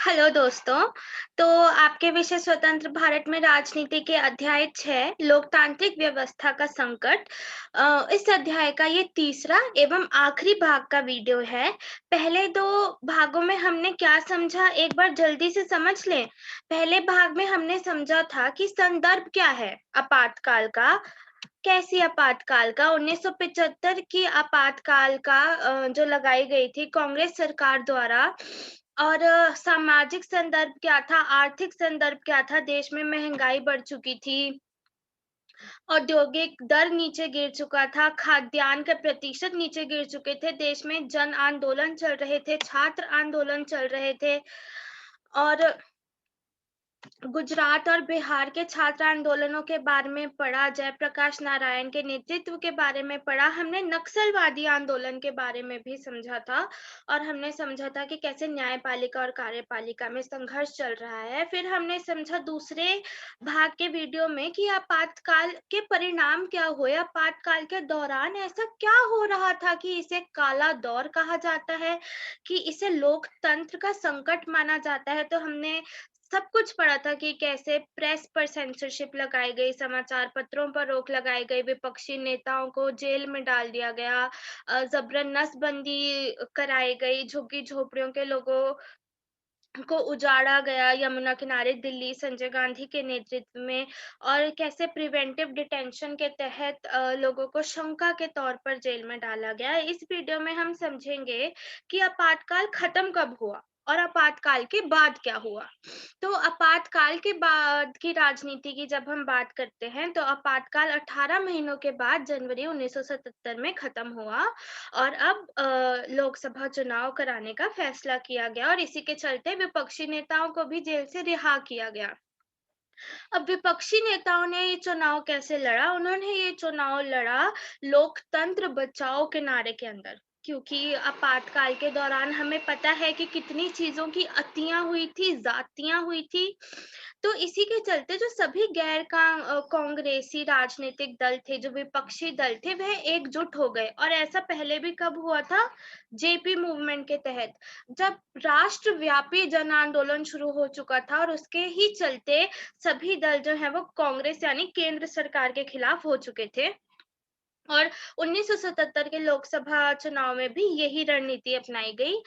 Hello दोस्तों। तो आपके विषय स्वतंत्र भारत में राजनीति के अध्याय 6 लोकतांत्रिक व्यवस्था का संकट। इस अध्याय का ये तीसरा एवं आखिरी भाग का वीडियो है। पहले दो भागों में हमने क्या समझा, एक बार जल्दी से समझ लें। पहले भाग में हमने समझा था कि संदर्भ क्या है आपातकाल का। कैसी आपातकाल का 1975 की आपातकाल का जो लगाई गई थी कांग्रेस सरकार द्वारा। और सामाजिक संदर्भ क्या था, आर्थिक संदर्भ क्या था, देश में महंगाई बढ़ चुकी थी, औद्योगिक दर नीचे गिर चुका था, खाद्यान्न के प्रतिशत नीचे गिर चुके थे, देश में जन आंदोलन चल रहे थे, छात्र आंदोलन चल रहे थे। और गुजरात और बिहार के छात्र आंदोलनों के बारे में पढ़ा, जयप्रकाश नारायण के नेतृत्व के बारे में पढ़ा, हमने नक्सलवादी आंदोलन के बारे में भी समझा था। और हमने समझा था कि कैसे न्यायपालिका और कार्यपालिका में संघर्ष चल रहा है। फिर हमने समझा दूसरे भाग के वीडियो में कि आपातकाल के परिणाम क्या हुए, आपातकाल के दौरान ऐसा क्या हो रहा था कि इसे काला दौर कहा जाता है, कि इसे लोकतंत्र का संकट माना जाता है। तो हमने सब कुछ पढ़ा था कि कैसे प्रेस पर सेंसरशिप लगाई गई, समाचार पत्रों पर रोक लगाई गई, विपक्षी नेताओं को जेल में डाल दिया गया, जबरन नसबंदी कराई गई, झुग्गी झोपड़ियों के लोगों को उजाड़ा गया यमुना किनारे दिल्ली संजय गांधी के नेतृत्व में। और कैसे प्रिवेंटिव डिटेंशन के तहत लोगों को शंका के तौर पर जेल में डाला गया। इस वीडियो में हम समझेंगे कि आपातकाल खत्म कब हुआ और आपातकाल के बाद क्या हुआ। तो आपातकाल के बाद की राजनीति की जब हम बात करते हैं तो आपातकाल 18 महीनों के बाद जनवरी 1977 में खत्म हुआ। और अब लोकसभा चुनाव कराने का फैसला किया गया और इसी के चलते विपक्षी नेताओं को भी जेल से रिहा किया गया। अब विपक्षी नेताओं ने ये चुनाव कैसे लड़ा? उन्होंने ये चुनाव लड़ा लोकतंत्र बचाओ के नारे के अंदर। क्योंकि आपातकाल के दौरान हमें पता है कि कितनी चीजों की अतियां हुई थी, जातियां हुई थी। तो इसी के चलते जो सभी कांग्रेसी राजनीतिक दल थे, जो विपक्षी दल थे, वह एकजुट हो गए। और ऐसा पहले भी कब हुआ था? जेपी मूवमेंट के तहत, जब राष्ट्रव्यापी जन आंदोलन शुरू हो चुका था और उसके ही चलते सभी दल जो है वो कांग्रेस यानी केंद्र सरकार के खिलाफ हो चुके थे। और 1977 के लोकसभा चुनाव में भी यही रणनीति अपनाई गई।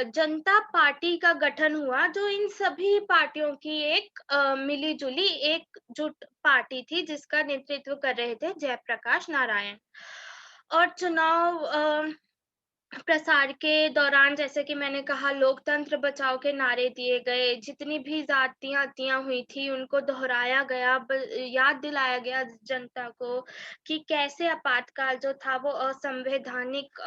जनता पार्टी का गठन हुआ, जो इन सभी पार्टियों की एक मिली-जुली एकजुट पार्टी थी, जिसका नेतृत्व कर रहे थे जयप्रकाश नारायण। और चुनाव प्रसार के दौरान, जैसे कि मैंने कहा, लोकतंत्र बचाओ के नारे दिए गए, जितनी भी जातियां हुई थी उनको दोहराया गया, याद दिलाया गया जनता को कि कैसे आपातकाल जो था वो संवैधानिक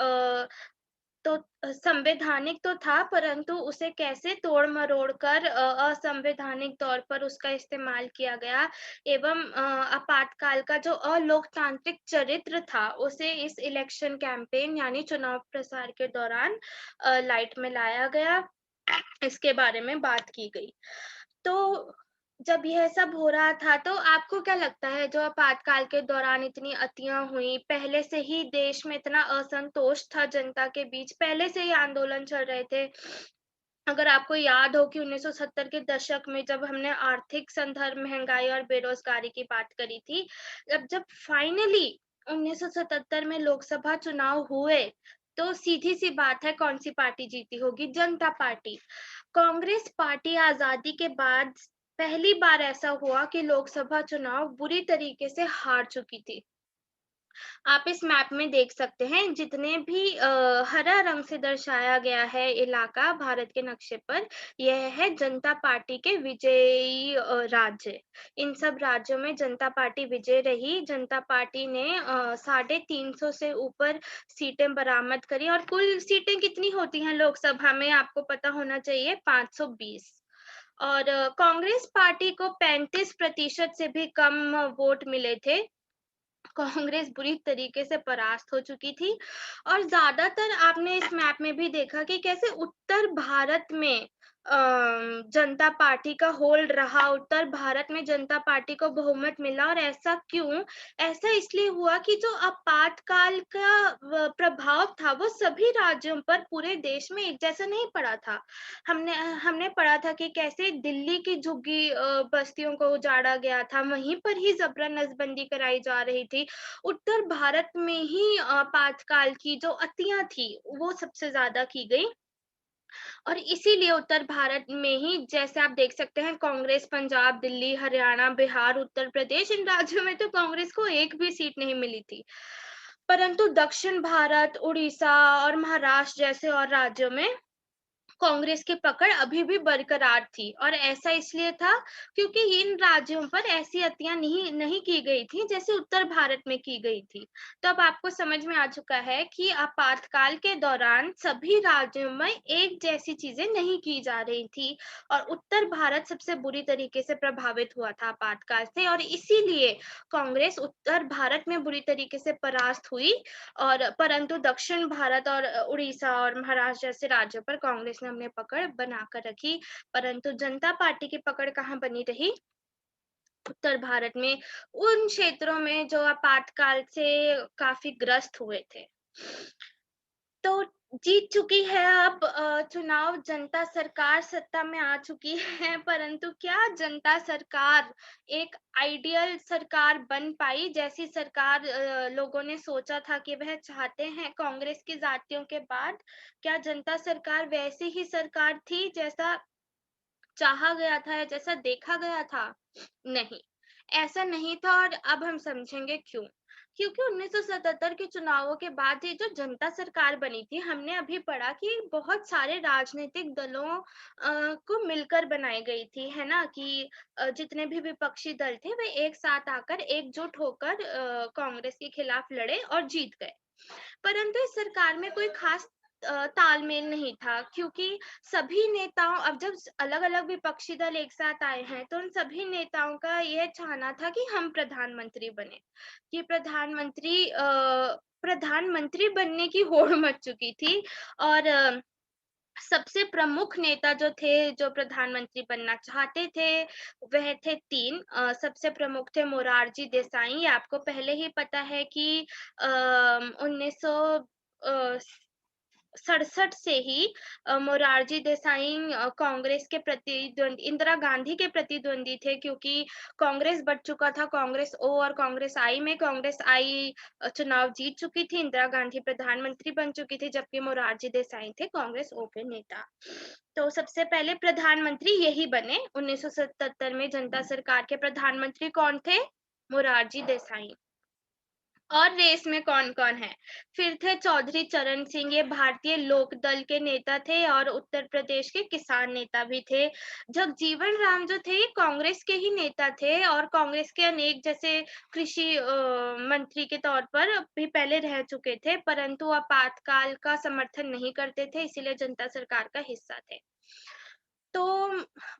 तो था, परंतु उसे कैसे तोड़ मरोड़ कर असंवैधानिक तौर पर उसका इस्तेमाल किया गया। एवं आपातकाल का जो अलोकतांत्रिक चरित्र था उसे इस इलेक्शन कैंपेन यानी चुनाव प्रसार के दौरान लाइट में लाया गया। इसके बारे में बात की गई। तो जब यह सब हो रहा था तो आपको क्या लगता है, जो आपातकाल के दौरान इतनी अतियां हुई, पहले से ही देश में इतना असंतोष था जनता के बीच, पहले से ही आंदोलन चल रहे थे। अगर आपको याद हो कि 1970 के दशक में जब हमने आर्थिक संदर्भ, महंगाई और बेरोजगारी की बात करी थी, जब जब फाइनली 1977 में लोकसभा चुनाव हुए, तो सीधी सी बात है कौन सी पार्टी जीती होगी? जनता पार्टी। कांग्रेस पार्टी आजादी के बाद पहली बार ऐसा हुआ कि लोकसभा चुनाव बुरी तरीके से हार चुकी थी। आप इस मैप में देख सकते हैं, जितने भी हरा रंग से दर्शाया गया है इलाका भारत के नक्शे पर, यह है जनता पार्टी के विजयी राज्य। इन सब राज्यों में जनता पार्टी विजय रही। जनता पार्टी ने 350 से ऊपर सीटें बरामद करी। और कुल सीटें कितनी होती हैं लोकसभा में, आपको पता होना चाहिए, 520। और कांग्रेस पार्टी को 35% से भी कम वोट मिले थे। कांग्रेस बुरी तरीके से परास्त हो चुकी थी। और ज्यादातर आपने इस मैप में भी देखा कि कैसे उत्तर भारत में जनता पार्टी का होल्ड रहा, उत्तर भारत में जनता पार्टी को बहुमत मिला। और ऐसा क्यों? ऐसा इसलिए हुआ कि जो आपातकाल का प्रभाव था वो सभी राज्यों पर, पूरे देश में एक जैसा नहीं पड़ा था। हमने हमने पढ़ा था कि कैसे दिल्ली की झुग्गी बस्तियों को उजाड़ा गया था, वहीं पर ही जबरन नसबंदी कराई जा रही थी। उत्तर भारत में ही आपातकाल की जो अतियां थी वो सबसे ज्यादा की गई। और इसीलिए उत्तर भारत में ही, जैसे आप देख सकते हैं, कांग्रेस पंजाब, दिल्ली, हरियाणा, बिहार, उत्तर प्रदेश, इन राज्यों में तो कांग्रेस को एक भी सीट नहीं मिली थी। परंतु दक्षिण भारत, उड़ीसा और महाराष्ट्र जैसे और राज्यों में कांग्रेस की पकड़ अभी भी बरकरार थी। और ऐसा इसलिए था क्योंकि इन राज्यों पर ऐसी अतियां नहीं नहीं की गई थी जैसे उत्तर भारत में की गई थी। तो अब आपको समझ में आ चुका है कि आपातकाल के दौरान सभी राज्यों में एक जैसी चीजें नहीं की जा रही थी, और उत्तर भारत सबसे बुरी तरीके से प्रभावित हुआ था आपातकाल से। और इसीलिए कांग्रेस उत्तर भारत में बुरी तरीके से परास्त हुई, और परंतु दक्षिण भारत और उड़ीसा और महाराष्ट्र जैसे राज्यों पर कांग्रेस ने अपनी पकड़ बनाकर रखी। परंतु जनता पार्टी की पकड़ कहाँ बनी रही? उत्तर भारत में, उन क्षेत्रों में जो आपातकाल से काफी ग्रस्त हुए थे। तो जीत चुकी है अब चुनाव, जनता सरकार सत्ता में आ चुकी है। परंतु क्या जनता सरकार एक आइडियल सरकार बन पाई, जैसी सरकार लोगों ने सोचा था कि वह चाहते हैं कांग्रेस की जातियों के बाद? क्या जनता सरकार वैसी ही सरकार थी जैसा चाहा गया था या जैसा देखा गया था? नहीं, ऐसा नहीं था। और अब हम समझेंगे क्यों। क्योंकि 1977 के चुनावों के बाद ये जो जनता सरकार बनी थी, हमने अभी पढ़ा कि बहुत सारे राजनीतिक दलों को मिलकर बनाई गई थी, है ना? कि जितने भी विपक्षी दल थे वे एक साथ आकर एकजुट होकर कांग्रेस के खिलाफ लड़े और जीत गए। परंतु इस सरकार में कोई खास तालमेल नहीं था, क्योंकि सभी नेताओं, अब जब अलग-अलग विपक्षी दल एक साथ आए हैं, तो उन सभी नेताओं का यह चाहना था कि हम प्रधानमंत्री बने। कि प्रधानमंत्री बनने की होड़ मच चुकी थी। और सबसे प्रमुख नेता जो थे, जो प्रधानमंत्री बनना चाहते थे, वह थे 3। सबसे प्रमुख थे मोरारजी देसाई। ये आपको पहले ही पता है कि 1900 अ, 67 से ही मोरारजी देसाई कांग्रेस के प्रतिद्वंदी, इंदिरा गांधी के प्रतिद्वंदी थे, क्योंकि कांग्रेस बट चुका था, कांग्रेस ओ और कांग्रेस आई में कांग्रेस आई चुनाव जीत चुकी थी, इंदिरा गांधी प्रधानमंत्री बन चुकी थी, जबकि मोरारजी देसाई थे कांग्रेस ओ के नेता। तो सबसे पहले प्रधानमंत्री यही बने 1977 में। जनता सरकार के प्रधानमंत्री कौन थे? मोरारजी देसाई। और रेस में कौन-कौन है? फिर थे चौधरी चरण सिंह, ये भारतीय लोक दल के नेता थे और उत्तर प्रदेश के किसान नेता भी थे। जगजीवन राम जो थे, ये कांग्रेस के ही नेता थे और कांग्रेस के अनेक, जैसे कृषि मंत्री के तौर पर भी पहले रह चुके थे, परंतु आपातकाल का समर्थन नहीं करते थे, इसीलिए जनता सरकार का हिस्सा थे। तो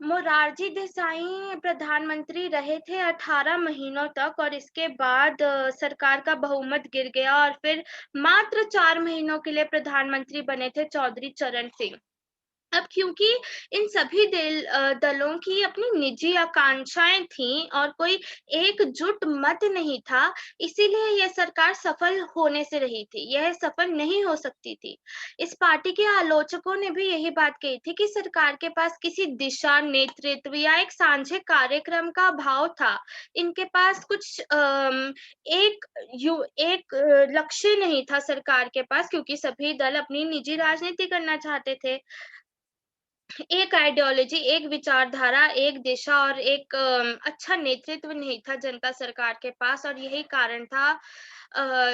मोरारजी देसाई प्रधानमंत्री रहे थे 18 महीनों तक, और इसके बाद सरकार का बहुमत गिर गया और फिर मात्र 4 महीनों के लिए प्रधानमंत्री बने थे चौधरी चरण सिंह। अब क्योंकि इन सभी दलों की अपनी निजी आकांक्षाएं थीं और कोई एकजुट मत नहीं था, इसीलिए यह सरकार सफल होने से रही थी, यह सफल नहीं हो सकती थी। इस पार्टी के आलोचकों ने भी यही बात कही थी कि सरकार के पास किसी दिशा, नेतृत्व या एक साझे कार्यक्रम का अभाव था। इनके पास कुछ एक लक्ष्य नहीं था सरकार के पास, क्योंकि सभी दल अपनी निजी राजनीति करना चाहते थे। एक आइडियोलॉजी, एक विचारधारा, एक दिशा और एक अच्छा नेतृत्व नहीं था जनता सरकार के पास, और यही कारण था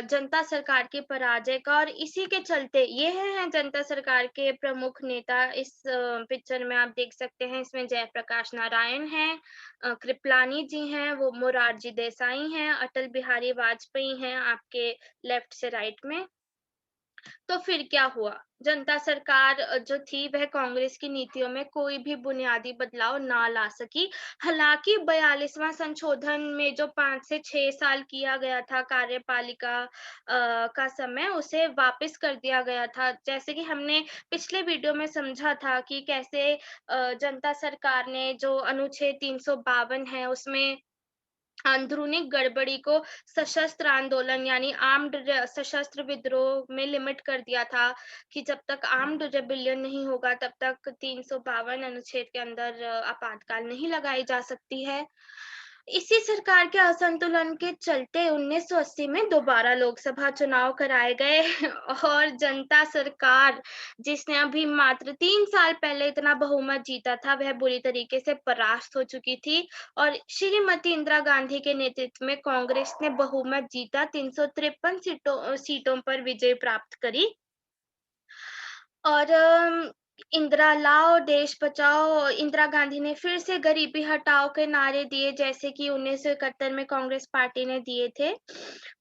जनता सरकार की पराजय का। और इसी के चलते ये हैं जनता सरकार के प्रमुख नेता। इस पिक्चर में आप देख सकते हैं, इसमें जयप्रकाश नारायण हैं, कृपलानी जी हैं, वो मोरारजी देसाई हैं, अटल बिहारी वाजपेयी हैं आपके लेफ्ट से राइट में। तो फिर क्या हुआ? जनता सरकार जो थी वह कांग्रेस की नीतियों में कोई भी बुनियादी बदलाव ना ला सकी। हालाँकि 42वां संशोधन में जो 5 से 6 साल किया गया था कार्यपालिका का समय, उसे वापस कर दिया गया था। जैसे कि हमने पिछले वीडियो में समझा था कि कैसे जनता सरकार ने जो अनुच्छेद 352 है उसमें अंदरूनी गड़बड़ी को सशस्त्र आंदोलन यानी सशस्त्र विद्रोह में लिमिट कर दिया था कि जब तक आर्म्ड रेबेलियन नहीं होगा तब तक 352 अनुच्छेद के अंदर आपातकाल नहीं लगाई जा सकती है। इसी सरकार के असंतुलन के चलते 1980 में दोबारा लोकसभा चुनाव कराए गए और जनता सरकार जिसने अभी मात्र 3 साल पहले इतना बहुमत जीता था वह बुरी तरीके से परास्त हो चुकी थी और श्रीमती इंदिरा गांधी के नेतृत्व में कांग्रेस ने बहुमत जीता 353 सीटों पर विजय प्राप्त करी और इंदिरा लाओ देश बचाओ इंदिरा गांधी ने फिर से गरीबी हटाओ के नारे दिए जैसे कि 1971 में कांग्रेस पार्टी ने दिए थे।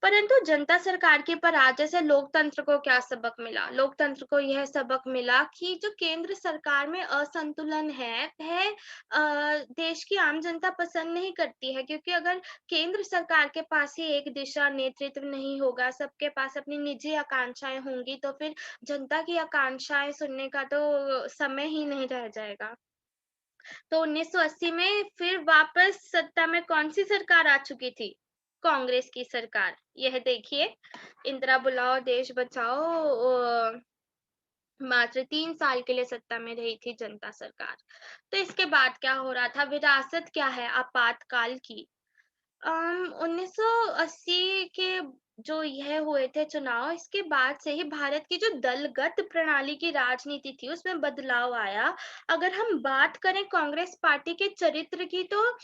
परंतु जनता सरकार की पराजय से लोकतंत्र को क्या सबक मिला? लोकतंत्र को यह सबक मिला कि जो केंद्र सरकार में असंतुलन है वह देश की आम जनता पसंद नहीं करती है, क्योंकि अगर केंद्र सरकार के पास ही एक दिशा नेतृत्व नहीं होगा, सबके पास अपनी निजी आकांक्षाएं होंगी, तो फिर जनता की आकांक्षाएं सुनने का तो समय ही नहीं रह जाएगा। तो 1980 में फिर वापस सत्ता में कौन-सी सरकार आ चुकी थी? कांग्रेस की सरकार। यह देखिए, इंदिरा बुलाओ देश बचाओ मात्र 3 साल के लिए सत्ता में रही थी जनता सरकार। तो इसके बाद क्या हो रहा था? विरासत क्या है आपातकाल की? 1980 के जो यह हुए थे चुनाव, इसके बाद से ही भारत की जो दलगत प्रणाली की राजनीति थी उसमें बदलाव आया। अगर हम बात करें कांग्रेस पार्टी के चरित्र की, तो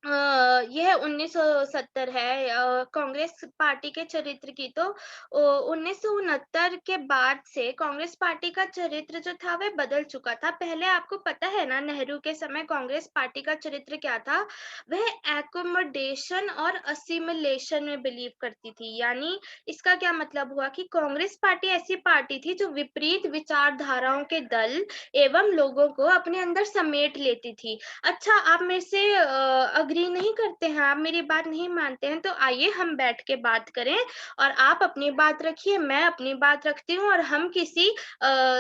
यह 1970 है। कांग्रेस पार्टी के चरित्र की तो 1969 के बाद से कांग्रेस पार्टी का चरित्र जो था वह बदल चुका था। पहले आपको पता है ना, नेहरू के समय कांग्रेस पार्टी का चरित्र क्या था? वह एकोमोडेशन और असिमिलेशन में बिलीव करती थी। यानी इसका क्या मतलब हुआ कि कांग्रेस पार्टी ऐसी पार्टी थी जो विपरीत विचारधाराओं के दल एवं लोगों को अपने अंदर समेट लेती थी। अच्छा, आप मेरे से एग्री नहीं करते हैं, आप मेरी बात नहीं मानते हैं, तो आइए हम बैठ के बात करें और आप अपनी बात रखिए, मैं अपनी बात रखती हूँ और हम किसी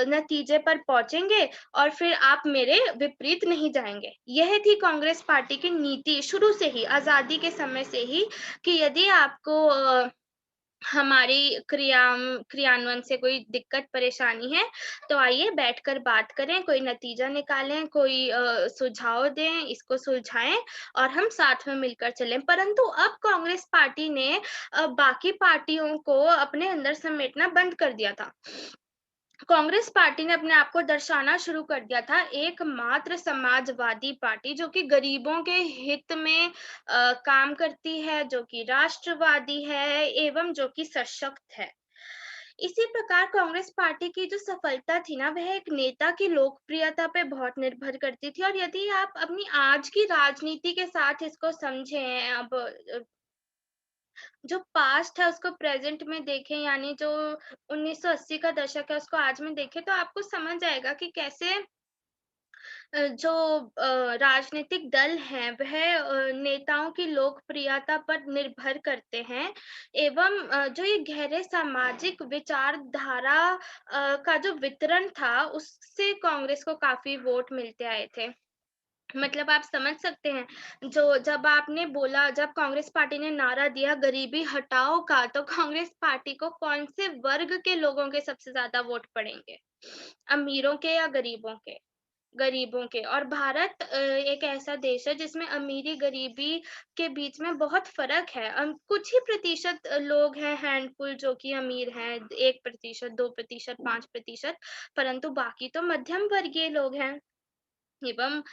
नतीजे पर पहुँचेंगे और फिर आप मेरे विपरीत नहीं जाएँगे। यह थी कांग्रेस पार्टी की नीति शुरू से ही, आज़ादी के समय से ही, कि यदि आपको हमारी क्रियान्वयन से कोई दिक्कत परेशानी है, तो आइए बैठकर बात करें, कोई नतीजा निकालें, कोई सुझाव दें, इसको सुलझाएँ और हम साथ में मिलकर चलें। परंतु अब कांग्रेस पार्टी ने बाकी पार्टियों को अपने अंदर समेटना बंद कर दिया था। कांग्रेस पार्टी ने अपने आप को दर्शाना शुरू कर दिया था एकमात्र समाजवादी पार्टी जो कि गरीबों के हित में काम करती है, जो कि राष्ट्रवादी है एवं जो कि सशक्त है। इसी प्रकार कांग्रेस पार्टी की जो सफलता थी ना, वह एक नेता की लोकप्रियता पे बहुत निर्भर करती थी और यदि आप अपनी आज की राजनीति के साथ इसको समझें, अब जो पास्ट है उसको प्रेजेंट में देखें, यानी जो 1980 का दशक है उसको आज में देखें, तो आपको समझ आएगा कि कैसे जो राजनीतिक दल हैं वह नेताओं की लोकप्रियता पर निर्भर करते हैं एवं जो ये गहरे सामाजिक विचारधारा का जो वितरण था उससे कांग्रेस को काफी वोट मिलते आए थे। मतलब आप समझ सकते हैं, जो जब आपने बोला, जब कांग्रेस पार्टी ने नारा दिया गरीबी हटाओ का, तो कांग्रेस पार्टी को कौन से वर्ग के लोगों के सबसे ज्यादा वोट पड़ेंगे? अमीरों के या गरीबों के? गरीबों के। और भारत एक ऐसा देश है जिसमें अमीरी गरीबी के बीच में बहुत फर्क है। कुछ ही प्रतिशत लोग हैं, हैंडफुल, जो कि अमीर हैं, 1%, 2%, 5%, परंतु बाकी तो मध्यम वर्गीय लोग हैं। एवं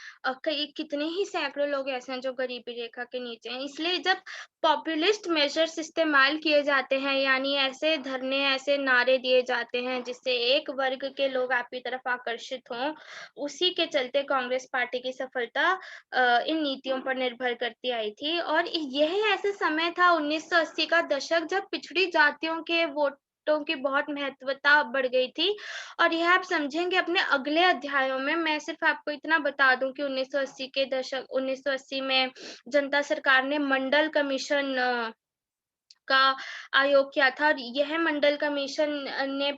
कई कितने ही सैकड़ों लोग ऐसे हैं जो गरीबी रेखा के नीचे हैं। इसलिए जब पॉपुलिस्ट मेजर्स इस्तेमाल किए जाते हैं, यानी ऐसे धरने, ऐसे नारे दिए जाते हैं जिससे एक वर्ग के लोग आपकी तरफ आकर्षित हों, उसी के चलते कांग्रेस पार्टी की सफलता इन नीतियों पर निर्भर करती आई थी। और यह ऐसा समय था 1980 का दशक जब पिछड़ी जातियों के वोट सब्जेक्टों की बहुत महत्वता बढ़ गई थी और यह आप समझेंगे अपने अगले अध्यायों में। मैं सिर्फ़ आपको इतना बता दूँ कि 1980 में जनता सरकार ने मंडल कमीशन का आयोग किया था और यह मंडल कमीशन ने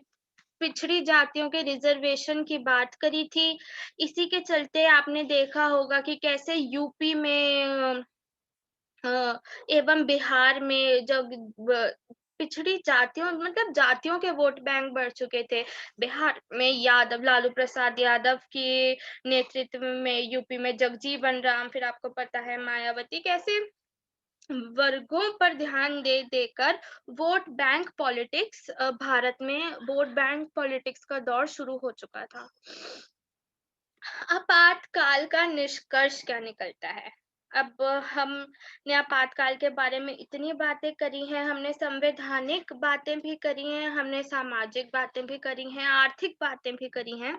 पिछड़ी जातियों के रिजर्वेशन की बात करी थी। इसी के चलते आपने देखा होगा कि कैसे यूपी में एवं बिहार में जब पिछड़ी जातियों मतलब जातियों के वोट बैंक बढ़ चुके थे। बिहार में लालू प्रसाद यादव के नेतृत्व में, यूपी में जगजीवन राम, फिर आपको पता है मायावती, कैसे वर्गों पर ध्यान दे देकर वोट बैंक पॉलिटिक्स भारत में वोट बैंक पॉलिटिक्स का दौर शुरू हो चुका था। आपातकाल का निष्कर्ष क्या निकलता है? अब हमने आपातकाल के बारे में इतनी बातें करी हैं, हमने संवैधानिक बातें भी करी हैं, हमने सामाजिक बातें भी करी हैं, आर्थिक बातें भी करी हैं।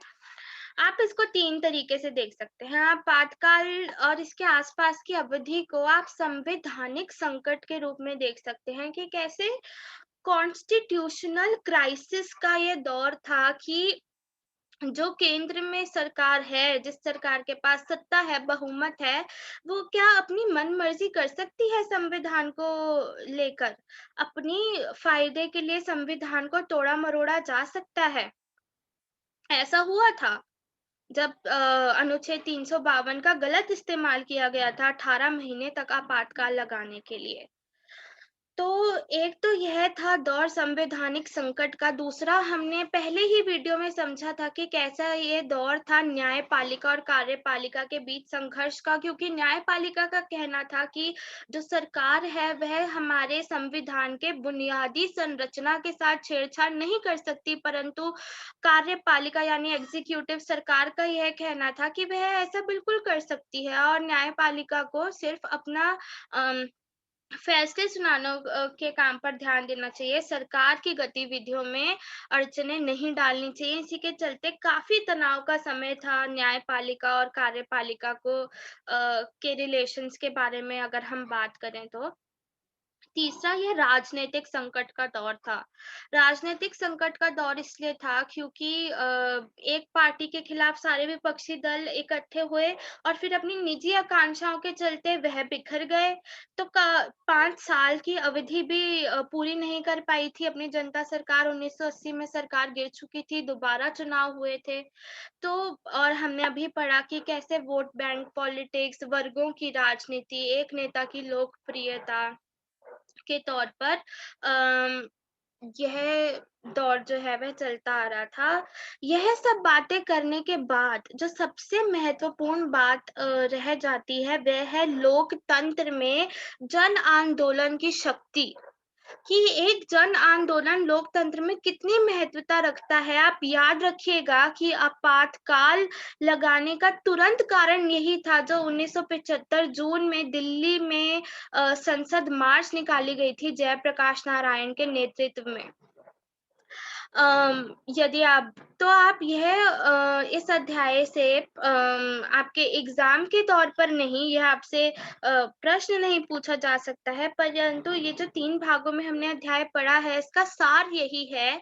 आप इसको 3 तरीके से देख सकते हैं। आपातकाल और इसके आसपास की अवधि को आप संवैधानिक संकट के रूप में देख सकते हैं कि कैसे कॉन्स्टिट्यूशनल क्राइसिस का ये दौर था कि जो केंद्र में सरकार है, जिस सरकार के पास सत्ता है, बहुमत है, वो क्या अपनी मनमर्जी कर सकती है संविधान को लेकर? अपनी फायदे के लिए संविधान को तोड़ा-मरोड़ा जा सकता है। ऐसा हुआ था जब अनुच्छेद 352 का गलत इस्तेमाल किया गया था 18 महीने तक आपातकाल लगाने के लिए। तो एक तो यह था दौर संवैधानिक संकट का, दूसरा हमने पहले ही वीडियो में समझा था कि कैसा ये दौर था न्यायपालिका और कार्यपालिका के बीच संघर्ष का, क्योंकि न्यायपालिका का कहना था कि जो सरकार है वह हमारे संविधान के बुनियादी संरचना के साथ छेड़छाड़ नहीं कर सकती, परंतु कार्यपालिका यानी एग्जीक्यूटिव सरकार का यह कहना था कि वह ऐसा बिल्कुल कर सकती है और न्यायपालिका को सिर्फ अपना अम फैसले सुनाने के काम पर ध्यान देना चाहिए, सरकार की गतिविधियों में अड़चनें नहीं डालनी चाहिए। इसी के चलते काफ़ी तनाव का समय था न्यायपालिका और कार्यपालिका को के रिलेशंस के बारे में अगर हम बात करें तो। तीसरा ये राजनीतिक संकट का दौर था। राजनीतिक संकट का दौर इसलिए था क्योंकि एक पार्टी के खिलाफ सारे विपक्षी दल इकट्ठे हुए और फिर अपनी निजी आकांक्षाओं के चलते वह बिखर गए। तो 5 साल की अवधि भी पूरी नहीं कर पाई थी अपनी जनता सरकार। 1980 में सरकार गिर चुकी थी, दोबारा चुनाव हुए थे। तो और हमने अभी पढ़ा कि कैसे वोट बैंक पॉलिटिक्स, वर्गों की राजनीति, एक नेता की लोकप्रियता के तौर पर यह दौर जो है वह चलता आ रहा था। यह सब बातें करने के बाद जो सबसे महत्वपूर्ण बात रह जाती है वह है लोकतंत्र में जन आंदोलन की शक्ति। कि एक जन आंदोलन लोकतंत्र में कितनी महत्वता रखता है। आप याद रखिएगा कि आपातकाल लगाने का तुरंत कारण यही था जो 1975 जून में दिल्ली में संसद मार्च निकाली गई थी जयप्रकाश नारायण के नेतृत्व में। यदि आप यह इस अध्याय से आपके एग्जाम के तौर पर नहीं, यह आपसे प्रश्न नहीं पूछा जा सकता है, परंतु ये जो 3 भागों में हमने अध्याय पढ़ा है इसका सार यही है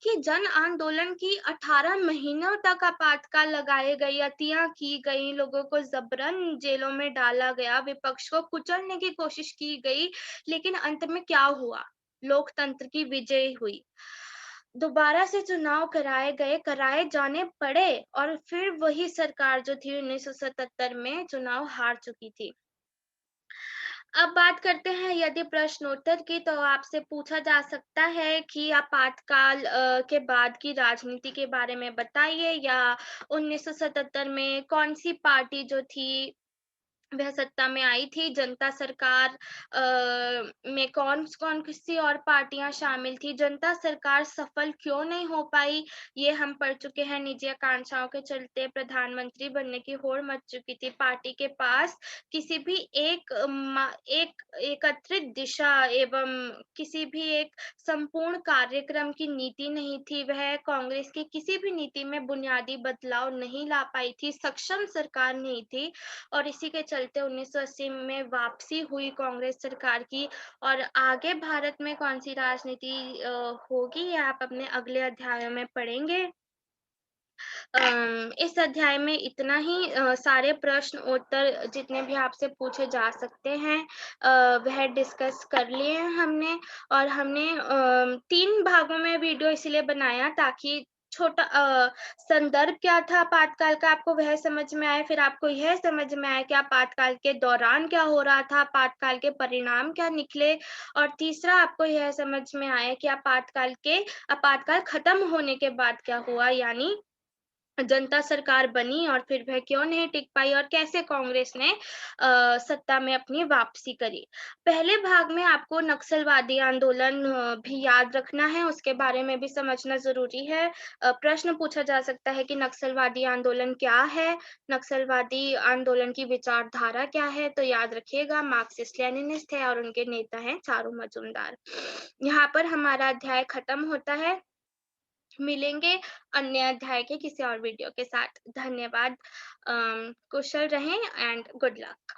कि जन आंदोलन की 18 महीनों तक आपातकाल लगाए गई, अतियां की गई, लोगों को जबरन जेलों में डाला गया, विपक्ष को कुचलने की कोशिश की गई, लेकिन अंत में क्या हुआ? लोकतंत्र की विजय हुई। दोबारा से चुनाव कराए जाने पड़े और फिर वही सरकार जो थी 1977 में चुनाव हार चुकी थी। अब बात करते हैं यदि प्रश्नोत्तर की, तो आपसे पूछा जा सकता है कि आपातकाल के बाद की राजनीति के बारे में बताइए, या 1977 में कौन-सी पार्टी जो थी वह सत्ता में आई थी। जनता सरकार में कौन-कौन सी और पार्टियां शामिल थी, जनता सरकार सफल क्यों नहीं हो पाई, ये हम पढ़ चुके हैं। निजी आकांक्षाओं के चलते प्रधानमंत्री बनने की होड़ मच चुकी थी। पार्टी के पास किसी भी एक एकत्रित दिशा एवं किसी भी एक संपूर्ण कार्यक्रम की नीति नहीं थी। वह कांग्रेस की किसी भी नीति में बुनियादी बदलाव नहीं ला पाई थी, सक्षम सरकार नहीं थी और इसी के चलते चलते 1980 में वापसी हुई कांग्रेस सरकार की और आगे भारत में कौन-सी राजनीति होगी, ये आप अपने अगले अध्यायों में पढ़ेंगे। इस अध्याय में इतना ही सारे प्रश्न उत्तर जितने भी आपसे पूछे जा सकते हैं वह डिस्कस कर लिए हैं हमने और हमने 3 भागों में वीडियो इसलिए बनाया ताकि छोटा संदर्भ क्या था आपातकाल का आपको वह समझ में आए, फिर आपको यह समझ में आए कि आपातकाल के दौरान क्या हो रहा था, आपातकाल के परिणाम क्या निकले और तीसरा आपको यह समझ में आया कि आपातकाल खत्म होने के बाद क्या हुआ यानी जनता सरकार बनी और फिर वह क्यों नहीं टिक पाई और कैसे कांग्रेस ने सत्ता में अपनी वापसी करी। पहले भाग में आपको नक्सलवादी आंदोलन भी याद रखना है, उसके बारे में भी समझना ज़रूरी है। प्रश्न पूछा जा सकता है कि नक्सलवादी आंदोलन क्या है? नक्सलवादी आंदोलन की विचारधारा क्या है? तो याद रखिएगा मार्क्सिस्ट-लेनिनिस्ट है और उनके नेता हैं चारू मजूमदार। यहाँ पर हमारा अध्याय खत्म होता है। मिलेंगे अन्य अध्याय के किसी और वीडियो के साथ। धन्यवाद। कुशल रहें एंड गुड लक।